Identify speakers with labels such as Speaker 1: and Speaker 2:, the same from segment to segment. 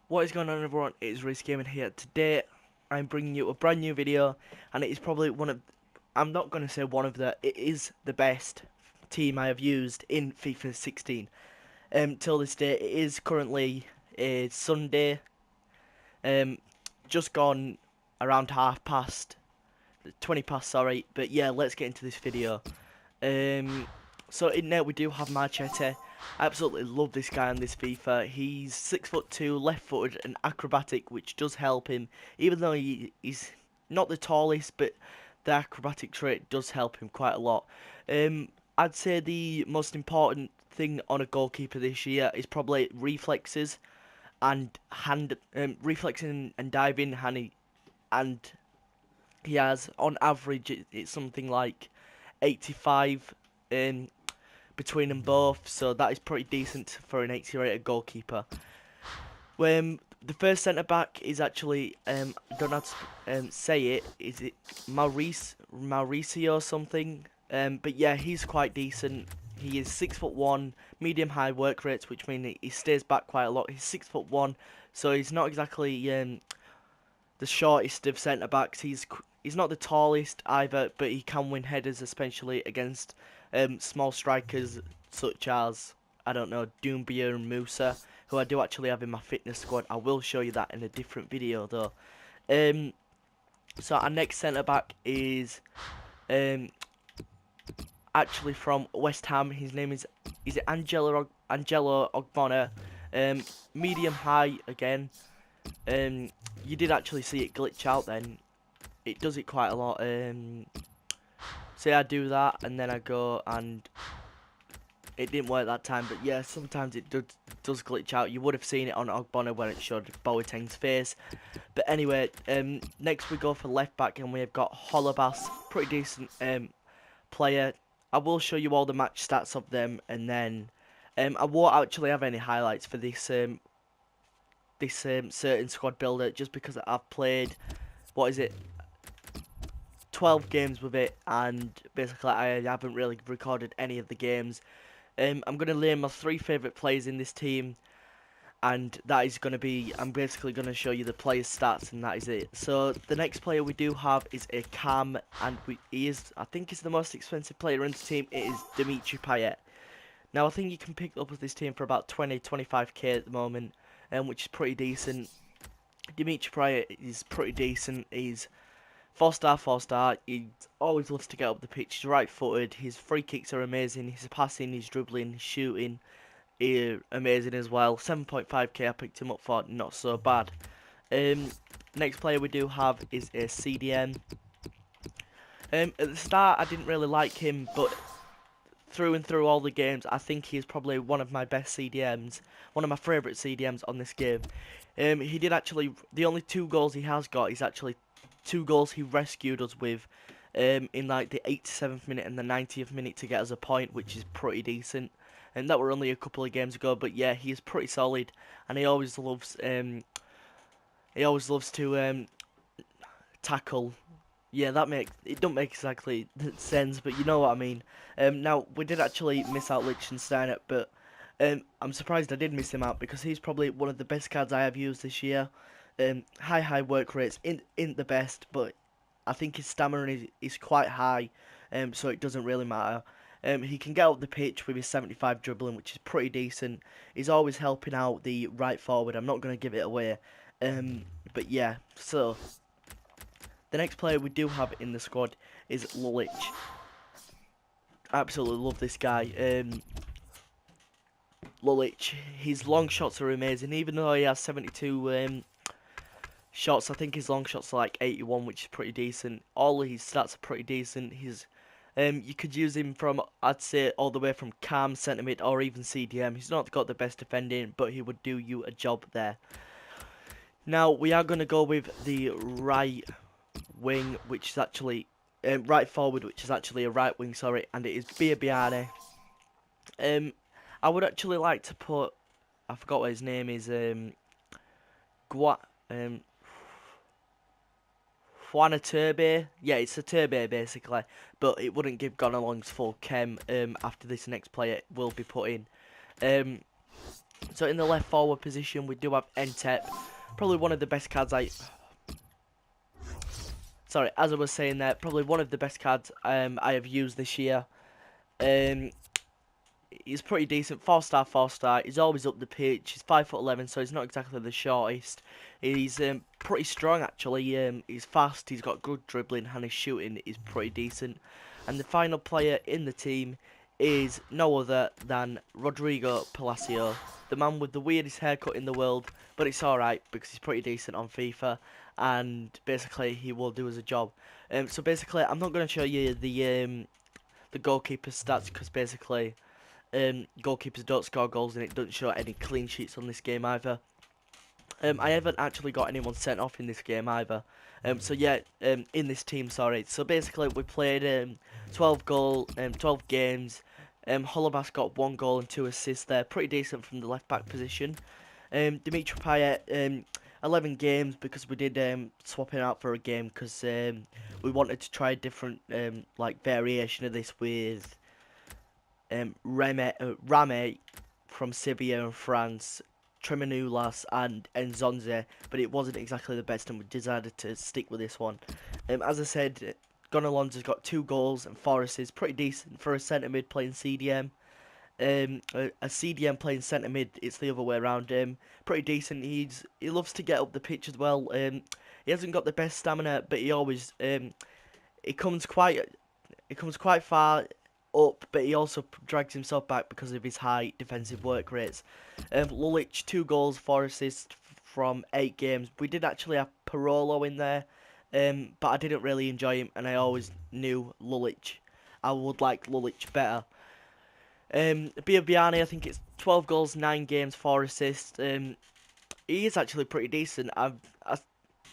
Speaker 1: What is going on, everyone? It is Race Gaming here. Today I'm bringing you a brand new video, and it is probably I'm not going to say one of it is the best team I have used in FIFA 16 till this day. It is currently Sunday, um just gone around 20 past, sorry. But yeah, let's get into this video. So in there we do have Marchetti. I absolutely love this guy on this FIFA. He's 6'2", left-footed and acrobatic, which does help him, even though he's not the tallest, but the acrobatic trait does help him quite a lot. I'd say the most important thing on a goalkeeper this year is probably reflexes and reflexing and diving, and he has on average it's something like 85 between them both, so that is pretty decent for an 80 rated goalkeeper. The first centre back is actually I don't know how to say it. Is it Mauricio or something? But yeah, he's quite decent. He is 6'1", medium high work rates, which means he stays back quite a lot. He's 6'1", so he's not exactly the shortest of centre backs. He's not the tallest either, but he can win headers, especially against small strikers such as, I don't know, Doumbia and Musa, who I do actually have in my fitness squad. I will show you that in a different video though. So our next centre back is actually from West Ham. His name is it Angelo Ogbonna, medium high again. You did actually see it glitch out then. It does it quite a lot. Say I do that and then I go and it didn't work that time, but yeah, sometimes it does glitch out. You would have seen it on Ogbonna when it showed Boateng's face. But anyway, next we go for left back, and we have got Holobas, pretty decent player. I will show you all the match stats of them, and then I won't actually have any highlights for this certain squad builder, just because I've played, what is it, 12 games with it, and basically I haven't really recorded any of the games. I'm going to name my 3 favourite players in this team, and that is going to be, I'm basically going to show you the players' stats, and that is it. So the next player we do have is a Cam, and I think he's the most expensive player in the team. It is Dimitri Payet. Now I think you can pick up with this team for about 20-25k at the moment, which is pretty decent. Dimitri Payet is pretty decent. He's 4-star. He always loves to get up the pitch. He's right-footed. His free kicks are amazing. His passing, his dribbling, his shooting are amazing as well. 7.5k I picked him up for, not so bad. Next player we do have is a CDM. At the start I didn't really like him, but through and through all the games, I think he's probably one of my best CDMs, one of my favourite CDMs on this game. He did actually, the only 2 goals he has got is actually 2 goals he rescued us with in like the 87th minute and the 90th minute to get us a point, which is pretty decent. And that were only a couple of games ago, but yeah, he is pretty solid, and he always loves to tackle. Yeah, it don't make exactly sense, but you know what I mean. Now we did actually miss out Liechtenstein, but I'm surprised I did miss him out, because he's probably one of the best cards I have used this year. High work rates, in the best, but I think his stamina is quite high, so it doesn't really matter. He can get up the pitch with his 75 dribbling, which is pretty decent. He's always helping out the right forward. I'm not going to give it away. But yeah, so the next player we do have in the squad is Lulic. I absolutely love this guy. Lulic, his long shots are amazing, even though he has 72 shots. I think his long shots are like 81, which is pretty decent. All of his stats are pretty decent. You could use him from, I'd say, all the way from Cam, centre mid, or even CDM. He's not got the best defending, but he would do you a job there. Now we are going to go with the right wing, which is actually right forward, which is actually a right wing, sorry, and it is Biabiane. I would actually like to put, I forgot what his name is, Juana Turbe. Yeah, it's a Turbe basically, but it wouldn't give Gonalong's full chem after this next player will be put in. So in the left forward position, we do have Entep, probably one of the best cards Sorry, as I was saying there, probably one of the best cards I have used this year. Um, he's pretty decent, 4-star, 4-star. He's always up the pitch. He's 5'11", so he's not exactly the shortest. He's pretty strong actually. He's fast. He's got good dribbling, and his shooting is pretty decent. And the final player in the team is no other than Rodrigo Palacio, the man with the weirdest haircut in the world. But it's alright because he's pretty decent on FIFA, and basically he will do us a job. So basically, I'm not going to show you the goalkeeper stats because basically goalkeepers don't score goals and it doesn't show any clean sheets on this game either. I haven't actually got anyone sent off in this game either. So yeah, in this team, sorry. So basically, we played 12 games. Holobas got 1 goal and 2 assists there, pretty decent from the left back position. Dimitri Payet, 11 games because we did swap him out for a game because we wanted to try a different like variation of this with Rame from Sevilla in France, Tremenulas and Enzonze, but it wasn't exactly the best and we decided to stick with this one. As I said, Gonalon's got 2 goals and 4 assists, pretty decent for a centre mid playing CDM. A CDM playing centre mid, it's the other way around. Pretty decent. He loves to get up the pitch as well. He hasn't got the best stamina, but he always it comes quite far up, but he also drags himself back because of his high defensive work rates. Lulic, 2 goals, 4 assists from 8 games. We did actually have Parolo in there, but I didn't really enjoy him, and I always knew Lulic. I would like Lulic better. Biabiani, I think it's 12 goals, 9 games, 4 assists. He is actually pretty decent. I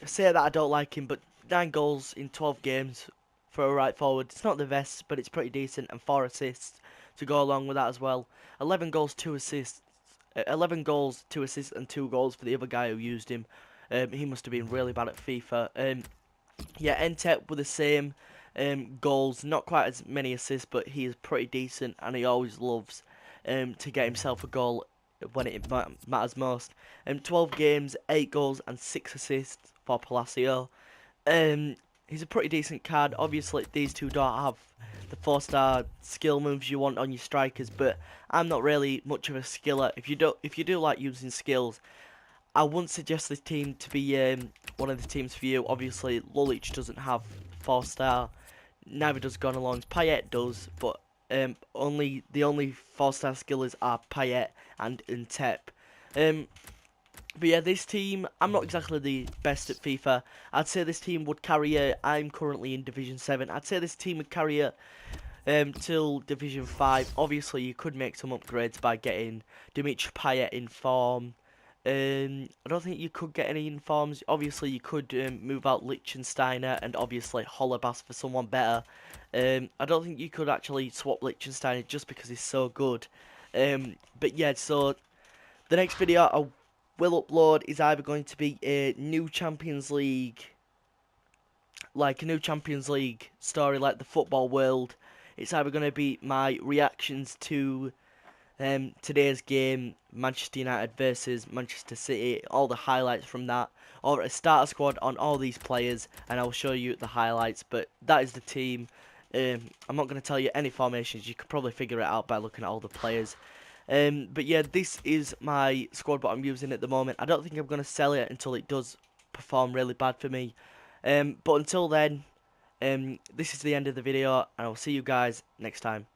Speaker 1: say that I don't like him, but 9 goals in 12 games for a right forward. It's not the best, but it's pretty decent, and 4 assists to go along with that as well. 11 goals, 2 assists. 11 goals, 2 assists, and 2 goals for the other guy who used him. He must have been really bad at FIFA. Yeah, Entep with the same goals, not quite as many assists, but he is pretty decent, and he always loves to get himself a goal when it matters most. 12 games, 8 goals, and 6 assists for Palacio. He's a pretty decent card. Obviously, these two don't have the 4-star skill moves you want on your strikers, but I'm not really much of a skiller. If you do like using skills, I wouldn't suggest this team to be one of the teams for you. Obviously, Lulic doesn't have 4-star, neither does Gonalons. Payet does, but the only 4-star skillers are Payet and Untep. But yeah, this team, I'm not exactly the best at FIFA. I'd say this team would carry it. I'm currently in Division 7. I'd say this team would carry it till Division 5. Obviously, you could make some upgrades by getting Dimitri Payet in form. I don't think you could get any informs. Obviously, you could move out Liechtensteiner and obviously Holobas for someone better. I don't think you could actually swap Liechtensteiner just because he's so good. But yeah, so the next video I will upload is either going to be a new Champions League, like a new Champions League story like the football world. It's either going to be my reactions to today's game, Manchester United versus Manchester City, all the highlights from that, or a starter squad on all these players, and I'll show you the highlights. But that is the team. I'm not going to tell you any formations. You could probably figure it out by looking at all the players. But yeah, this is my squad what I'm using at the moment. I don't think I'm going to sell it until it does perform really bad for me. But until then, this is the end of the video, and I'll see you guys next time.